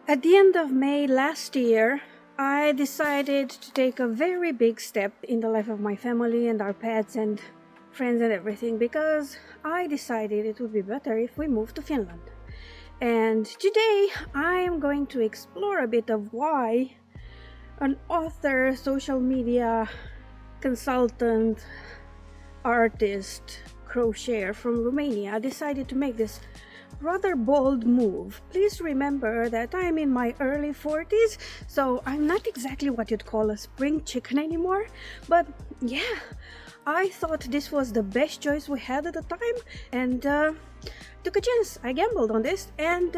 At the end of May last year, I decided to take a very big step in the life of my family and our pets and friends and everything, because I decided it would be better if we moved to Finland. And today I am going to explore a bit of why an author, social media consultant, artist, crocheter from Romania decided to make this rather bold move. Please remember that I'm in my early 40s, so I'm not exactly what you'd call a spring chicken anymore, but yeah, I thought this was the best choice we had at the time, and took a chance. I gambled on this, and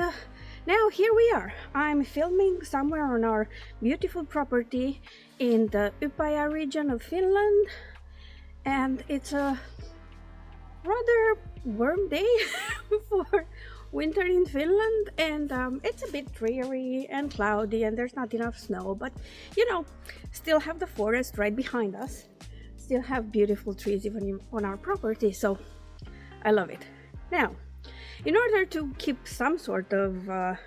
now here we are. I'm filming somewhere on our beautiful property in the Upaja region of Finland, and it's a rather warm day for winter in Finland, and it's a bit dreary and cloudy and there's not enough snow, but still have the forest right behind us, still have beautiful trees even on our property, so I love it. Now, in order to keep some sort of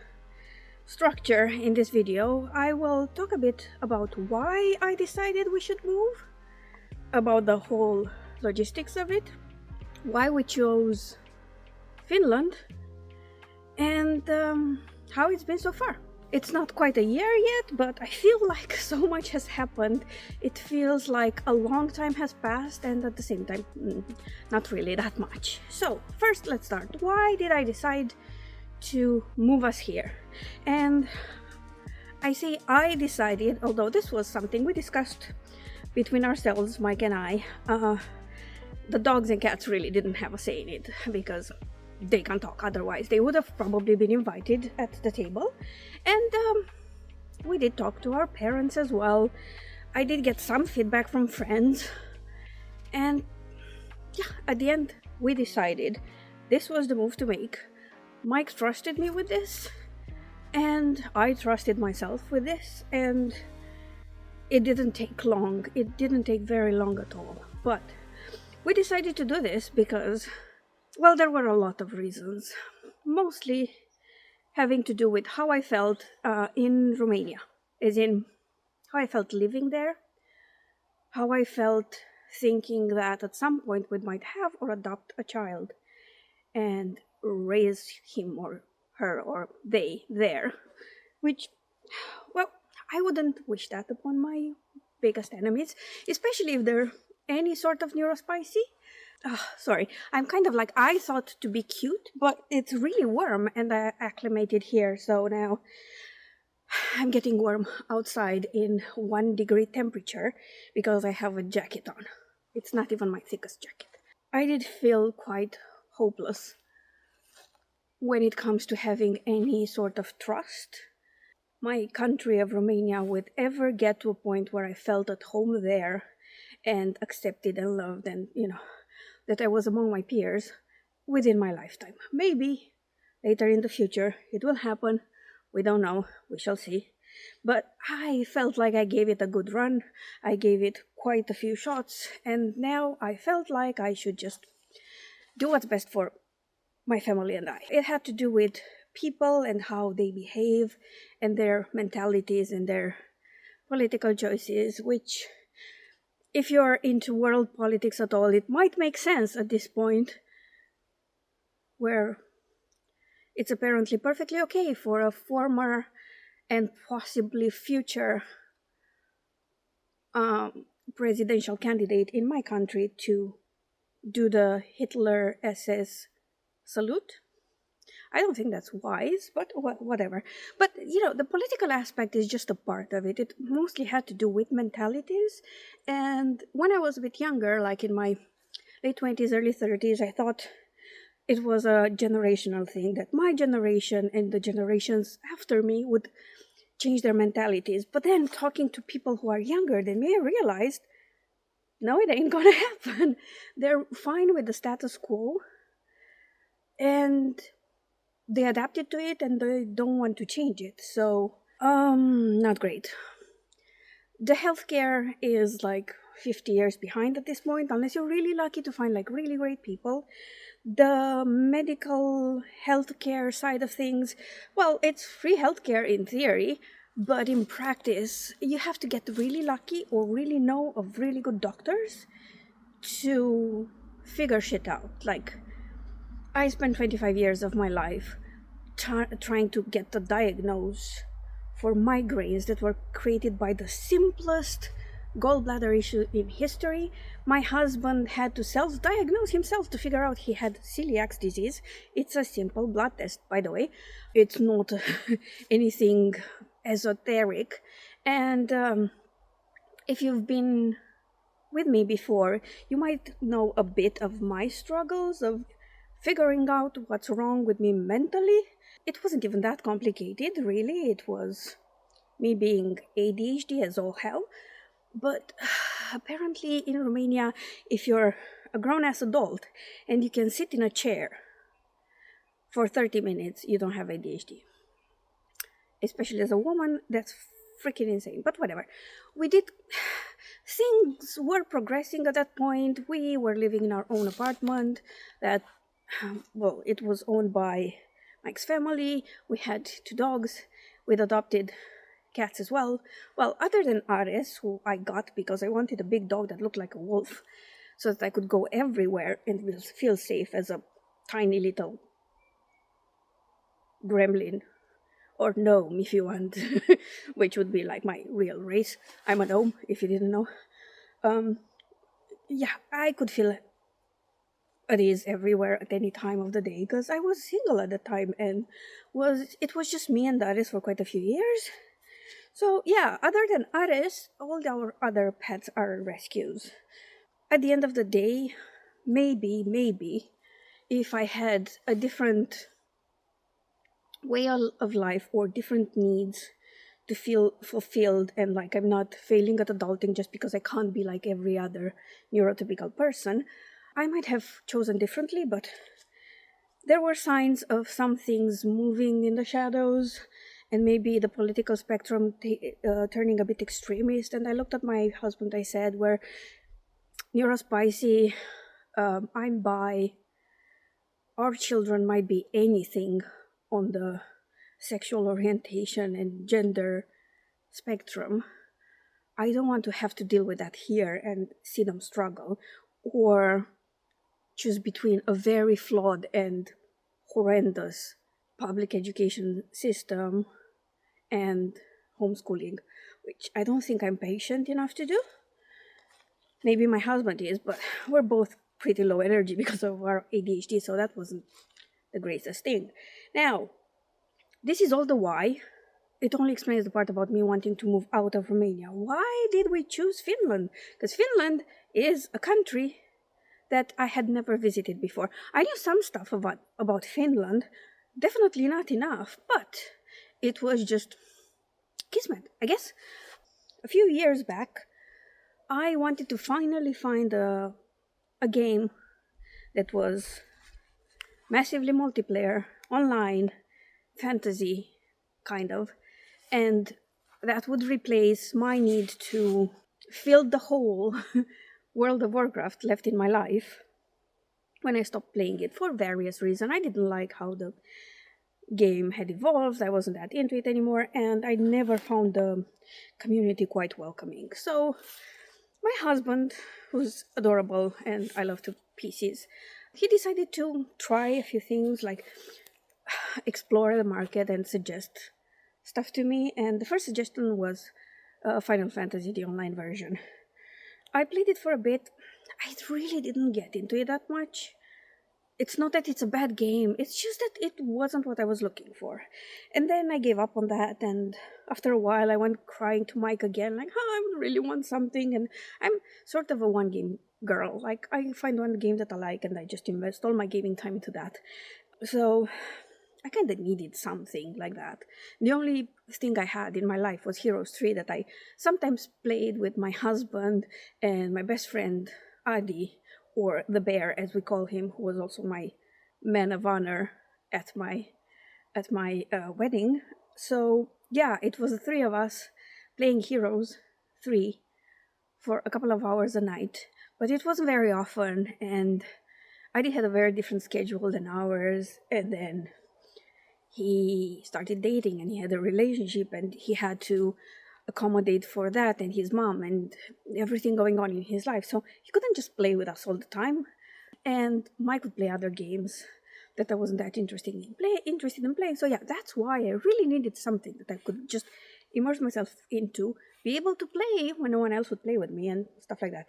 structure in this video, I will talk a bit about why I decided we should move, about the whole logistics of it, why we chose Finland, and how it's been so far. It's not quite a year yet, but I feel like so much has happened. It feels like a long time has passed, and at the same time, not really that much. So first, let's start. Why did I decide to move us here? And I say I decided, although this was something we discussed between ourselves, Mike and I. The dogs and cats really didn't have a say in it, because they can't talk, otherwise they would have probably been invited at the table. And we did talk to our parents as well. I did get some feedback from friends, and yeah, at the end we decided this was the move to make. Mike trusted me with this, and I trusted myself with this, and it didn't take long. It didn't take very long at all, but we decided to do this because, well, there were a lot of reasons, mostly having to do with how I felt in Romania, as in how I felt living there, how I felt thinking that at some point we might have or adopt a child and raise him or her or they there, which, well, I wouldn't wish that upon my biggest enemies, especially if they're any sort of neurospicy. Sorry, I'm kind of like, I thought to be cute, but it's really warm and I acclimated here, so now I'm getting warm outside in 1 degree temperature because I have a jacket on. It's not even my thickest jacket. I did feel quite hopeless when it comes to having any sort of trust. My country of Romania would ever get to a point where I felt at home there and accepted and loved, and that I was among my peers within my lifetime. Maybe later in the future it will happen. We don't know. We shall see. But I felt like I gave it a good run. I gave it quite a few shots, and now I felt like I should just do what's best for my family and I. It had to do with people and how they behave and their mentalities and their political choices, which, if you're into world politics at all, it might make sense at this point, where it's apparently perfectly okay for a former and possibly future presidential candidate in my country to do the Hitler SS salute. I don't think that's wise, but whatever. But, the political aspect is just a part of it. It mostly had to do with mentalities. And when I was a bit younger, like in my late 20s, early 30s, I thought it was a generational thing, that my generation and the generations after me would change their mentalities. But then, talking to people who are younger than me, I realized, no, it ain't gonna happen. They're fine with the status quo, and they adapted to it and they don't want to change it. So, not great. The healthcare is like 50 years behind at this point, unless you're really lucky to find like really great people. The medical healthcare side of things, well, it's free healthcare in theory, but in practice, you have to get really lucky or really know of really good doctors to figure shit out. Like, I spent 25 years of my life trying to get the diagnose for migraines that were created by the simplest gallbladder issue in history. My husband had to self-diagnose himself to figure out he had celiac disease. It's a simple blood test, by the way. It's not anything esoteric. And if you've been with me before, you might know a bit of my struggles of figuring out what's wrong with me mentally. It wasn't even that complicated, really. It was me being ADHD as all hell. But apparently in Romania, if you're a grown-ass adult and you can sit in a chair for 30 minutes, you don't have ADHD. Especially as a woman, that's freaking insane. But whatever. Things were progressing at that point. We were living in our own apartment that, well, it was owned by Mike's family. We had 2 dogs. We'd adopted cats as well. Well, other than Ares, who I got because I wanted a big dog that looked like a wolf so that I could go everywhere and feel safe as a tiny little gremlin. Or gnome, if you want, which would be like my real race. I'm a gnome, if you didn't know. Yeah, I could feel at ease everywhere at any time of the day because I was single at the time and it was just me and Ares for quite a few years. So yeah, other than Ares, all our other pets are rescues. At the end of the day, maybe, if I had a different way of life or different needs to feel fulfilled and like I'm not failing at adulting just because I can't be like every other neurotypical person, I might have chosen differently, but there were signs of some things moving in the shadows and maybe the political spectrum turning a bit extremist. And I looked at my husband, I said, we're neurospicy, I'm bi, our children might be anything on the sexual orientation and gender spectrum. I don't want to have to deal with that here and see them struggle or choose between a very flawed and horrendous public education system and homeschooling, which I don't think I'm patient enough to do. Maybe my husband is, but we're both pretty low energy because of our ADHD, so that wasn't the greatest thing. Now, this is all the why. It only explains the part about me wanting to move out of Romania. Why did we choose Finland? Because Finland is a country that I had never visited before. I knew some stuff about Finland, definitely not enough, but it was just kismet, I guess. A few years back, I wanted to finally find a game that was massively multiplayer, online, fantasy, kind of, and that would replace my need to fill the whole World of Warcraft left in my life when I stopped playing it for various reasons. I didn't like how the game had evolved, I wasn't that into it anymore, and I never found the community quite welcoming. So my husband, who's adorable and I love to pieces, he decided to try a few things, like explore the market and suggest stuff to me. And the first suggestion was Final Fantasy, the online version. I played it for a bit. I really didn't get into it that much. It's not that it's a bad game, it's just that it wasn't what I was looking for. And then I gave up on that, and after a while I went crying to Mike again, like, oh, I really want something. And I'm sort of a one-game girl. Like, I find one game that I like and I just invest all my gaming time into that. So I kind of needed something like that. The only thing I had in my life was Heroes 3 that I sometimes played with my husband and my best friend Adi, or the bear as we call him, who was also my man of honor at my wedding. So yeah, it was the 3 of us playing Heroes 3 for a couple of hours a night, but it wasn't very often, and I did had a very different schedule than ours, and then he started dating and he had a relationship and he had to accommodate for that and his mom and everything going on in his life. So he couldn't just play with us all the time. And Mike would play other games that I wasn't that interested in playing. So yeah, that's why I really needed something that I could just immerse myself into, be able to play when no one else would play with me and stuff like that.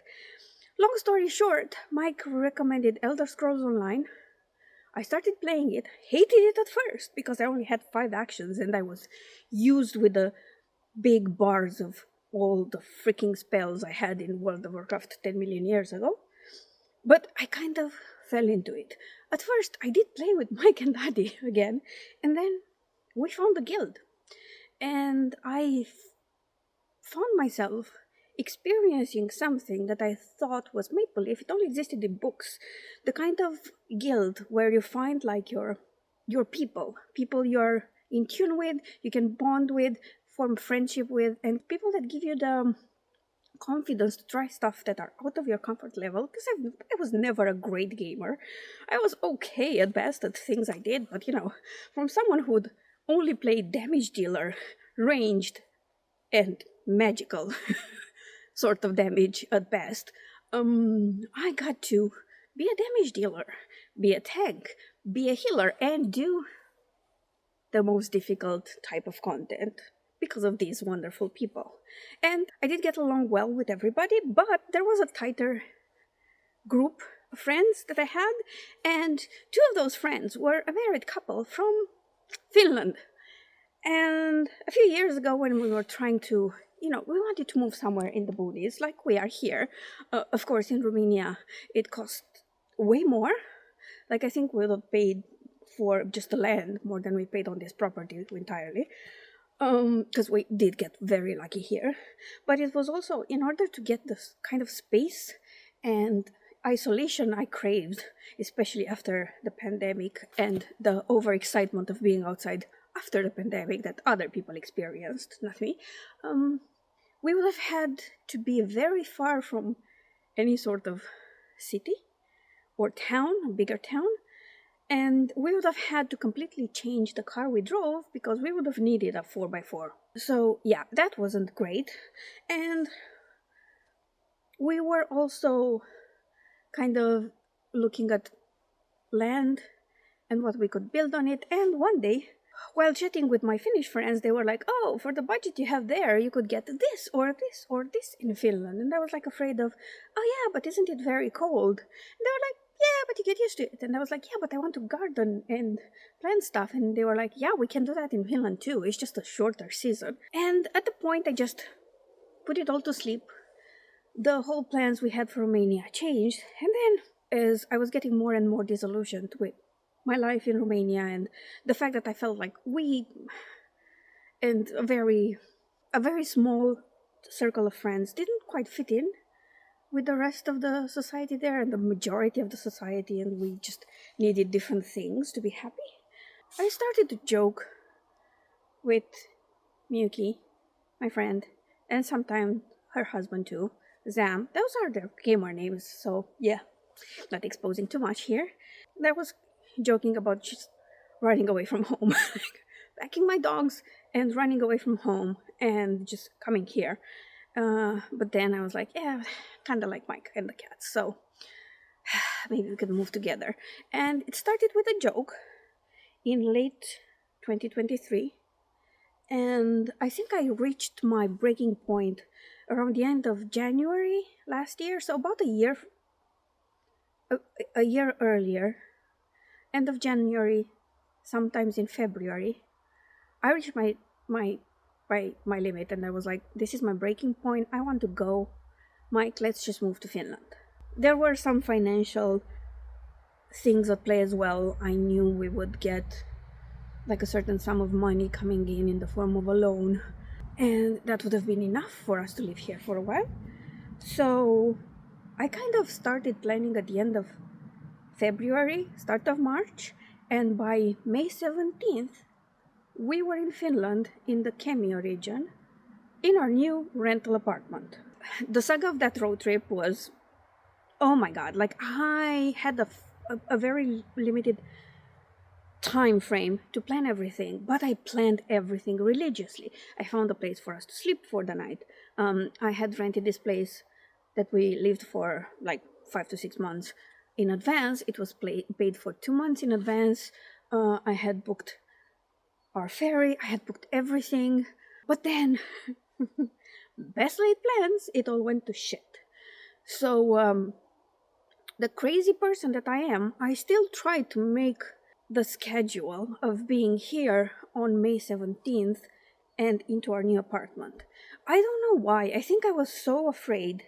Long story short, Mike recommended Elder Scrolls Online. I started playing it, hated it at first because I only had 5 actions and I was used with the big bars of all the freaking spells I had in World of Warcraft 10 million years ago. But I kind of fell into it. At first, I did play with Mike and Daddy again, and then we found a guild. And I found myself experiencing something that I thought was maple if it only existed in books. The kind of guild where you find like your people you're in tune with, you can bond with, form friendship with, and people that give you the confidence to try stuff that are out of your comfort level, because I was never a great gamer. I was okay at best at things I did, but from someone who'd only played damage dealer, ranged, and magical sort of damage at best, I got to be a damage dealer, be a tank, be a healer, and do the most difficult type of content because of these wonderful people. And I did get along well with everybody, but there was a tighter group of friends that I had, and 2 of those friends were a married couple from Finland. And a few years ago, when we were trying to, we wanted to move somewhere in the boonies, like we are here. Of course, in Romania, it cost way more. Like, I think we would have paid for just the land more than we paid on this property entirely. Because we did get very lucky here. But it was also in order to get this kind of space and isolation I craved, especially after the pandemic and the overexcitement of being outside after the pandemic that other people experienced, not me. We would have had to be very far from any sort of city or town, a bigger town. And we would have had to completely change the car we drove because we would have needed a 4x4. So yeah, that wasn't great. And we were also kind of looking at land and what we could build on it. And one day, while chatting with my Finnish friends, they were like, oh, for the budget you have there, you could get this or this or this in Finland. And I was like afraid of, oh yeah, but isn't it very cold? And they were like, yeah, but you get used to it. And I was like, yeah, but I want to garden and plant stuff. And they were like, yeah, we can do that in Finland too. It's just a shorter season. And at the point, I just put it all to sleep. The whole plans we had for Romania changed. And then as I was getting more and more disillusioned with my life in Romania and the fact that I felt like we and a very small circle of friends didn't quite fit in with the rest of the society there and the majority of the society, and we just needed different things to be happy. I started to joke with Miyuki, my friend, and sometimes her husband too, Zam. Those are their gamer names, so yeah, not exposing too much here. I was joking about just running away from home, packing my dogs and running away from home and just coming here. But then I was like, yeah, kind of like Mike and the cats, so maybe we could move together. And it started with a joke in late 2023, and I think I reached my breaking point around the end of January last year, so about a year earlier, end of January, sometimes in February, I reached my limit, and I was like, this is my breaking point. I want to go. Mike, let's just move to Finland. There were some financial things at play as well. I knew we would get like a certain sum of money coming in the form of a loan, and that would have been enough for us to live here for a while. So I kind of started planning at the end of February, start of March, and by May 17th, we were in Finland, in the Kemio region, in our new rental apartment. The saga of that road trip was, oh my god, like I had a very limited time frame to plan everything, but I planned everything religiously. I found a place for us to sleep for the night. I had rented this place that we lived for like 5 to 6 months in advance. It was paid for 2 months in advance. I had booked our ferry, I had booked everything, but then best laid plans, it all went to shit. So the crazy person that I am, I still tried to make the schedule of being here on May 17th and into our new apartment. I don't know why. I think I was so afraid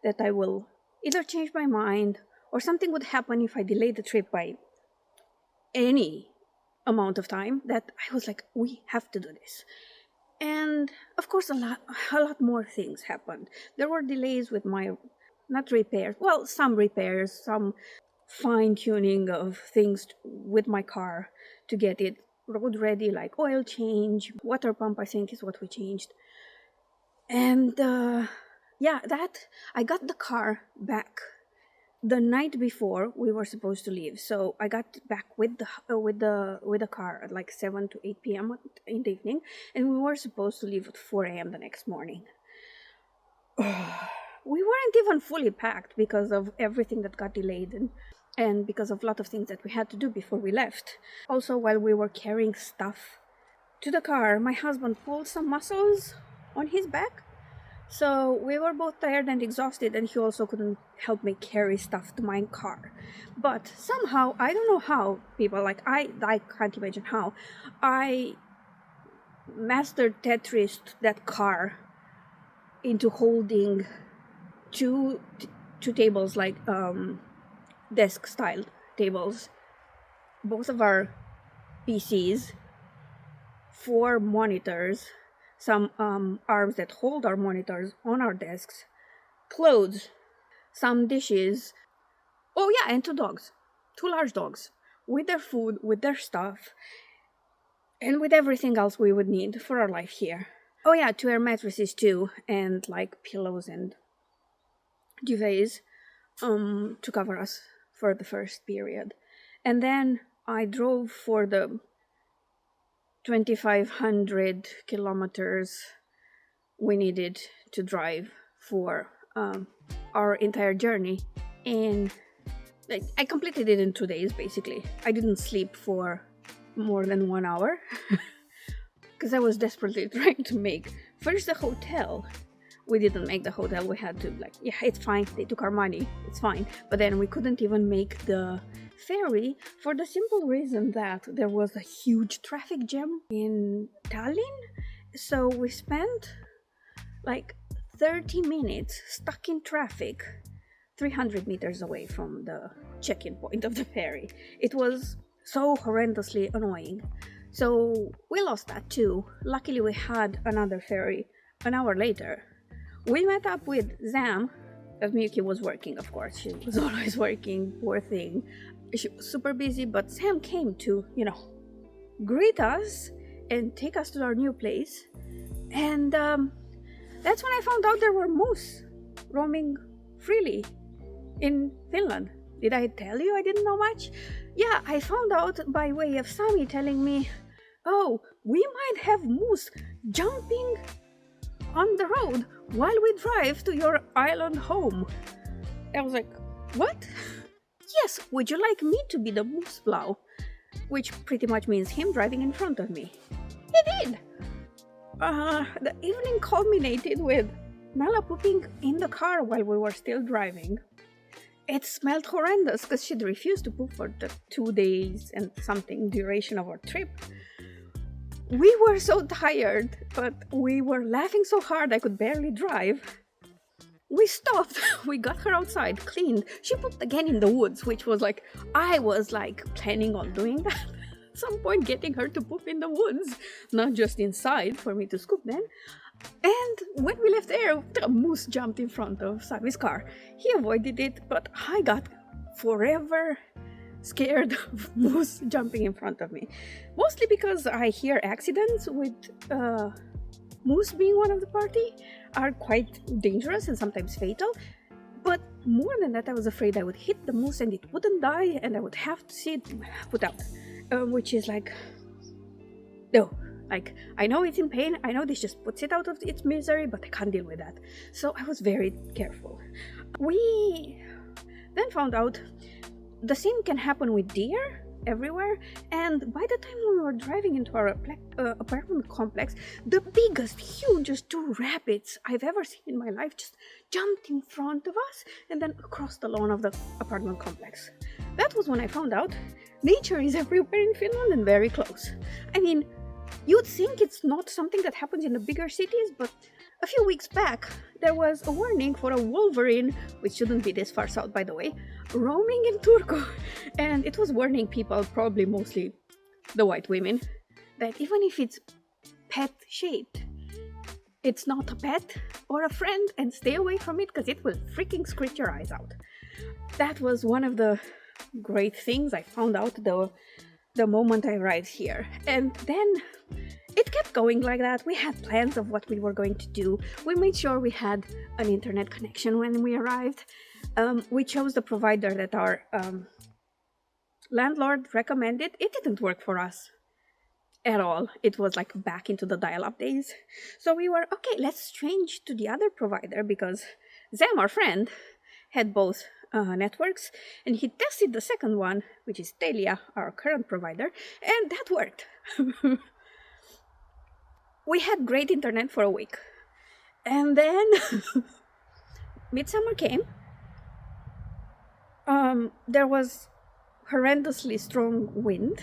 that I will either change my mind or something would happen if I delayed the trip by any amount of time, that I was like, we have to do this. And of course, a lot more things happened. There were delays with my, not repairs, well, some repairs, some fine-tuning of things with my car to get it road ready, like oil change, water pump I think is what we changed. And yeah, that I got the car back the night before we were supposed to leave. So I got back with the car at like 7 to 8 p.m. in the evening, and we were supposed to leave at 4 a.m. the next morning. We weren't even fully packed because of everything that got delayed and because of a lot of things that we had to do before we left. Also, while we were carrying stuff to the car, my husband pulled some muscles on his back. So we were both tired and exhausted, and he also couldn't help me carry stuff to my car. But somehow, I don't know how, people, like I can't imagine how, I mastered Tetris that car into holding two tables, like desk style tables, both of our PCs, 4 monitors, some arms that hold our monitors on our desks, clothes, some dishes, oh yeah, and 2 dogs, 2 large dogs, with their food, with their stuff, and with everything else we would need for our life here. Oh yeah, 2 air mattresses too, and like pillows and duvets to cover us for the first period. And then I drove for the 2,500 kilometers we needed to drive for our entire journey, and like I completed it in 2 days basically. I didn't sleep for more than 1 hour because I was desperately trying to make first the hotel. We didn't make the hotel. We had to, like, yeah, it's fine, they took our money, it's fine. But then we couldn't even make the ferry for the simple reason that there was a huge traffic jam in Tallinn. So we spent like 30 minutes stuck in traffic 300 meters away from the check-in point of the ferry. It was so horrendously annoying. So we lost that too. Luckily we had another ferry an hour later. We met up with Zam, because Miyuki was working, of course. She was always working, poor thing. She was super busy, but Sam came to, greet us and take us to our new place. And that's when I found out there were moose roaming freely in Finland. Did I tell you I didn't know much? Yeah, I found out by way of Sami telling me, oh, we might have moose jumping on the road while we drive to your island home. I was like, what? Yes, would you like me to be the moose plow? Which pretty much means him driving in front of me. He did! The evening culminated with Nala pooping in the car while we were still driving. It smelled horrendous because she'd refused to poop for the 2 days and something duration of our trip. We were so tired, but we were laughing so hard I could barely drive. We stopped, we got her outside, cleaned. She pooped again in the woods, which was like, I was like planning on doing that. At some point getting her to poop in the woods, not just inside for me to scoop then. And when we left there, a moose jumped in front of Sami's car. He avoided it, but I got forever scared of moose jumping in front of me. Mostly because I hear accidents with moose being one of the party are quite dangerous and sometimes fatal. But more than that, I was afraid I would hit the moose and it wouldn't die and I would have to see it put out, which is like, no. Like, I know it's in pain, I know this just puts it out of its misery, but I can't deal with that. So I was very careful. We then found out the same can happen with deer everywhere, and by the time we were driving into our apartment complex, the biggest, hugest two rabbits I've ever seen in my life just jumped in front of us and then across the lawn of the apartment complex. That was when I found out nature is everywhere in Finland and very close. I mean, you'd think it's not something that happens in the bigger cities, but a few weeks back, there was a warning for a wolverine, which shouldn't be this far south, by the way, roaming in Turku. And it was warning people, probably mostly the white women, that even if it's pet-shaped, it's not a pet or a friend, and stay away from it because it will freaking scratch your eyes out. That was one of the great things I found out the moment I arrived here. And then it kept going like that. We had plans of what we were going to do. We made sure we had an internet connection when we arrived. We chose the provider that our landlord recommended. It didn't work for us at all. It was like back into the dial-up days. So we were, okay, let's change to the other provider, because Zam, our friend, had both networks, and he tested the second one, which is Telia, our current provider, and that worked. We had great internet for a week, and then midsummer came. There was horrendously strong wind,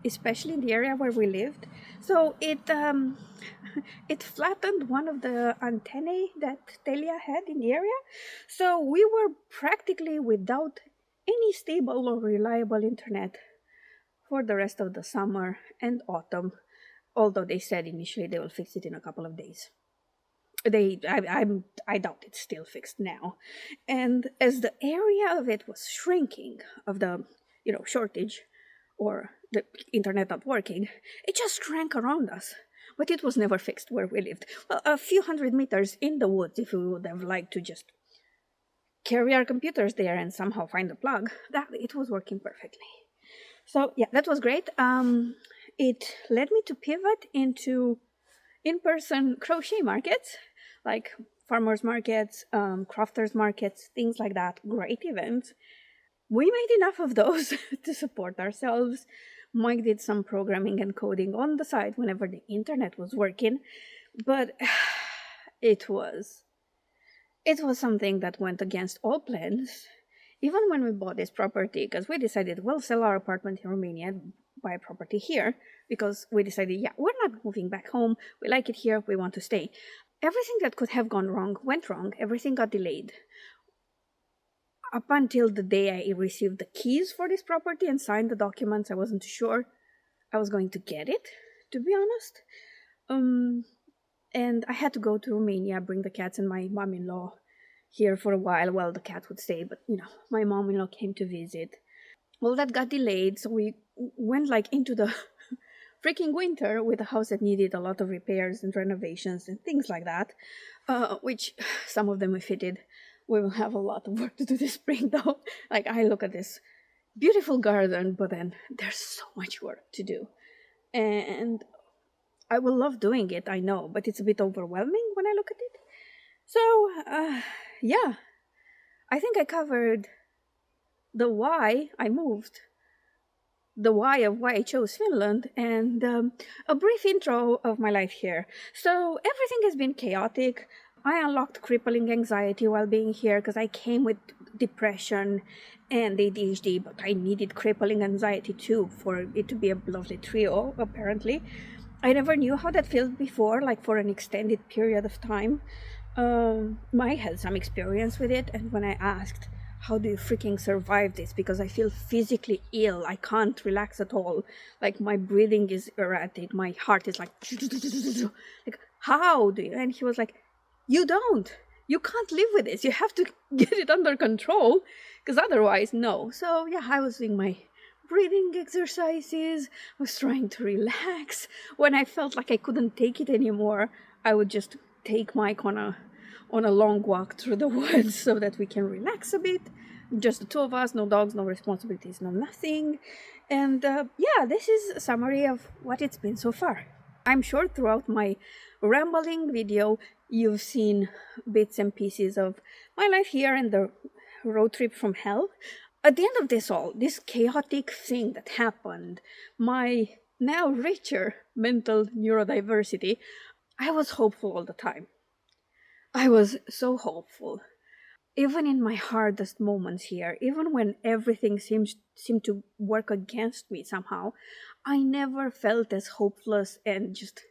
especially in the area where we lived, so it flattened one of the antennae that Telia had in the area, so we were practically without any stable or reliable internet for the rest of the summer and autumn, although they said initially they will fix it in a couple of days. I doubt it's still fixed now. And as the area of it was shrinking, of the shortage or the internet not working, it just shrank around us. But it was never fixed where we lived. Well, a few hundred meters in the woods, if we would have liked to just carry our computers there and somehow find a plug, that it was working perfectly. So yeah, that was great. It led me to pivot into in-person crochet markets, like farmers markets, crafters markets, things like that. Great events. We made enough of those to support ourselves. Mike did some programming and coding on the side whenever the internet was working, but it was something that went against all plans. Even when we bought this property, because we decided we'll sell our apartment in Romania and buy a property here, because we decided, yeah, we're not moving back home, we like it here, we want to stay. Everything that could have gone wrong went wrong, everything got delayed. Up until the day I received the keys for this property and signed the documents, I wasn't sure I was going to get it, to be honest. And I had to go to Romania, bring the cats and my mom-in-law here for a while. Well, the cat would stay, but my mom-in-law came to visit. Well, that got delayed, so we went into the freaking winter with a house that needed a lot of repairs and renovations and things like that, which some of them we fitted. We will have a lot of work to do this spring, though. I look at this beautiful garden, but then there's so much work to do. And I will love doing it, I know, but it's a bit overwhelming when I look at it. So, yeah, I think I covered the why I moved, the why of why I chose Finland, and a brief intro of my life here. So everything has been chaotic. I unlocked crippling anxiety while being here because I came with depression and ADHD, but I needed crippling anxiety too for it to be a lovely trio, apparently. I never knew how that felt before, for an extended period of time. I had some experience with it, and when I asked, how do you freaking survive this? Because I feel physically ill. I can't relax at all. My breathing is erratic. My heart is how do you? And he was like, you don't. You can't live with this. You have to get it under control, because otherwise, no. So yeah, I was doing my breathing exercises. I was trying to relax. When I felt like I couldn't take it anymore, I would just take Mike on a on a long walk through the woods so that we can relax a bit. Just the two of us, no dogs, no responsibilities, no nothing. And yeah, this is a summary of what it's been so far. I'm sure throughout my rambling video, you've seen bits and pieces of my life here and the road trip from hell. At the end of this chaotic thing that happened, my now richer mental neurodiversity, I was hopeful all the time. I was so hopeful. Even in my hardest moments here, even when everything seemed to work against me somehow, I never felt as hopeless and just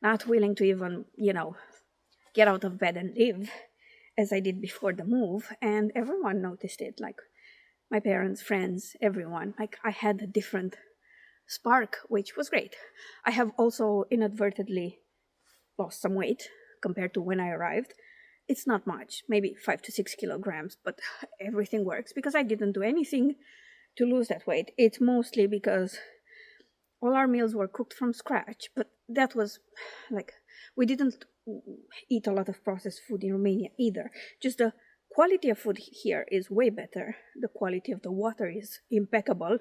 not willing to even, get out of bed and live as I did before the move. And everyone noticed it, like my parents, friends, everyone. Like I had a different spark, which was great. I have also inadvertently lost some weight compared to when I arrived. It's not much, maybe 5 to 6 kilograms, but everything works because I didn't do anything to lose that weight. It's mostly because all our meals were cooked from scratch, but that was like, we didn't eat a lot of processed food in Romania either. Just the quality of food here is way better. The quality of the water is impeccable.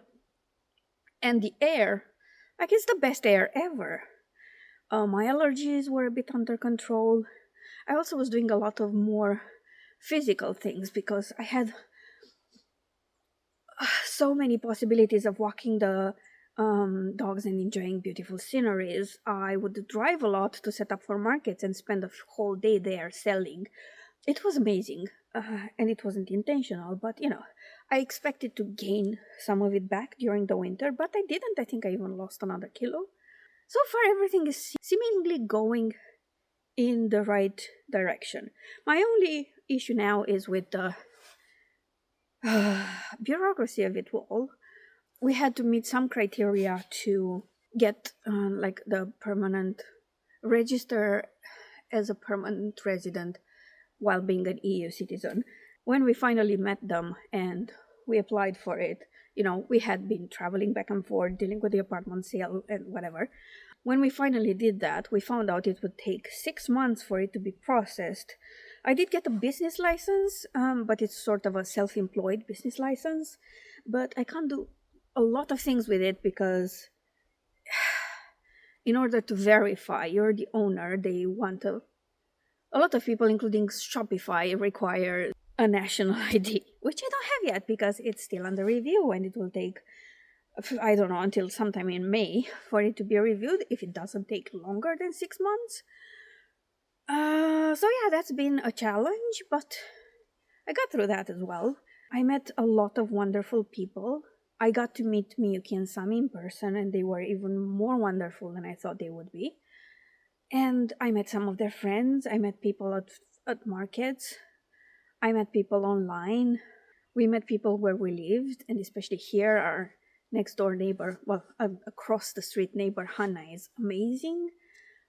And the air, like it's the best air ever. My allergies were a bit under control. I also was doing a lot of more physical things because I had so many possibilities of walking the dogs and enjoying beautiful sceneries. I would drive a lot to set up for markets and spend a whole day there selling. It was amazing, and it wasn't intentional, but I expected to gain some of it back during the winter, but I didn't. I think I even lost another kilo. So far, everything is seemingly going in the right direction. My only issue now is with the bureaucracy of it all. We had to meet some criteria to get like the permanent register as a permanent resident while being an EU citizen. When we finally met them and we applied for it, we had been traveling back and forth, dealing with the apartment sale and whatever. When we finally did that, we found out it would take 6 months for it to be processed. I did get a business license, but it's sort of a self-employed business license. But I can't do a lot of things with it because in order to verify you're the owner, they want a lot of people, including Shopify, require a national ID, which I don't have yet because it's still under review and it will take, I don't know, until sometime in May for it to be reviewed, if it doesn't take longer than 6 months. So yeah, that's been a challenge, but I got through that as well. I met a lot of wonderful people. I got to meet Miyuki and Sami in person, and they were even more wonderful than I thought they would be. And I met some of their friends. I met people at markets. I met people online. We met people where we lived, and especially here, our next door neighbor, across the street neighbor, Hannah, is amazing.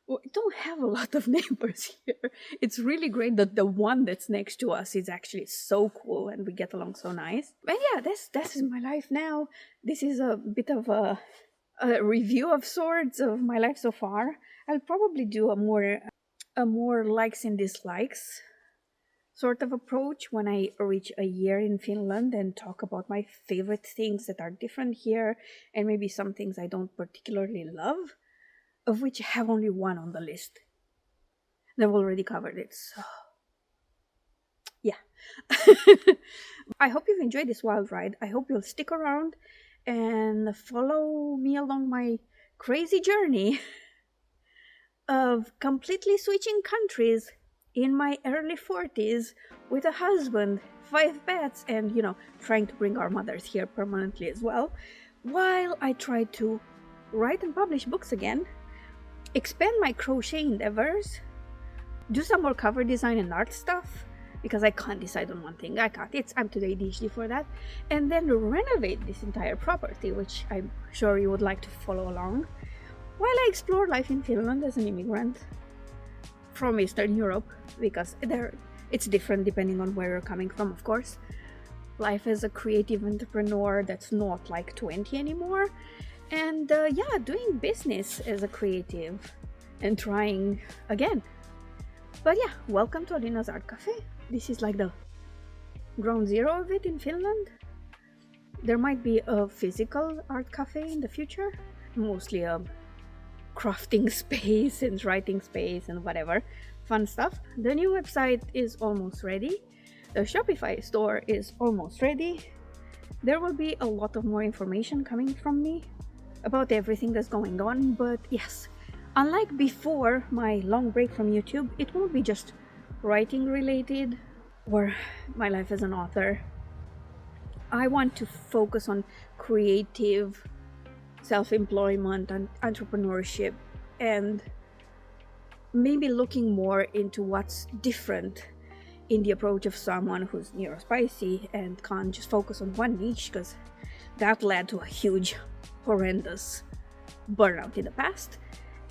We don't have a lot of neighbors here. It's really great that the one that's next to us is actually so cool and we get along so nice. But yeah, this is my life now. This is a bit of a review of sorts of my life so far. I'll probably do a more likes and dislikes sort of approach when I reach a year in Finland and talk about my favorite things that are different here and maybe some things I don't particularly love, of which I have only one on the list. They've already covered it, so yeah. I hope you've enjoyed this wild ride. I hope you'll stick around and follow me along my crazy journey of completely switching countries in my early 40s with a husband, 5 pets, and trying to bring our mothers here permanently as well, while I try to write and publish books again, expand my crochet endeavors, do some more cover design and art stuff, because I can't decide on one thing. I'm too ADHD for that, and then renovate this entire property, which I'm sure you would like to follow along, while I explore life in Finland as an immigrant from Eastern Europe, because it's different depending on where you're coming from, of course. Life as a creative entrepreneur that's not like 20 anymore, and doing business as a creative and trying again. But yeah, welcome to Alina's Art Cafe. This is like the ground zero of it in Finland. There might be a physical art cafe in the future, mostly a crafting space and writing space and whatever fun stuff. The new website is almost ready. The Shopify store is almost ready. There will be a lot of more information coming from me about everything that's going on, but yes, unlike before my long break from YouTube, it won't be just writing related or my life as an author. I want to focus on creative self-employment and entrepreneurship, and maybe looking more into what's different in the approach of someone who's neurospicy and can't just focus on one niche, because that led to a huge, horrendous burnout in the past.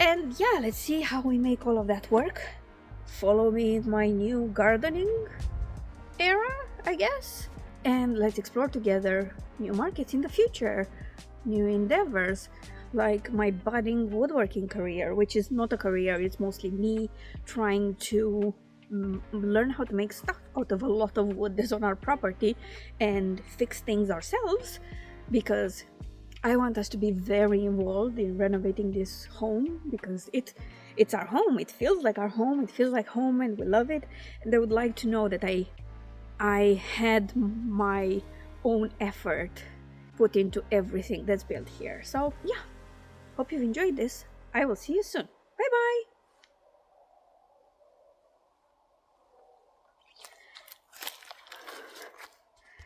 And yeah, let's see how we make all of that work. Follow me in my new gardening era, I guess. And let's explore together new markets in the future, new endeavors, like my budding woodworking career, which is not a career, it's mostly me trying to learn how to make stuff out of a lot of wood that's on our property and fix things ourselves, because I want us to be very involved in renovating this home, because it's our home. It feels like our home. It feels like home, and we love it. And I would like to know that I had my own effort put into everything that's built here. So yeah, hope you've enjoyed this. I will see you soon. Bye bye.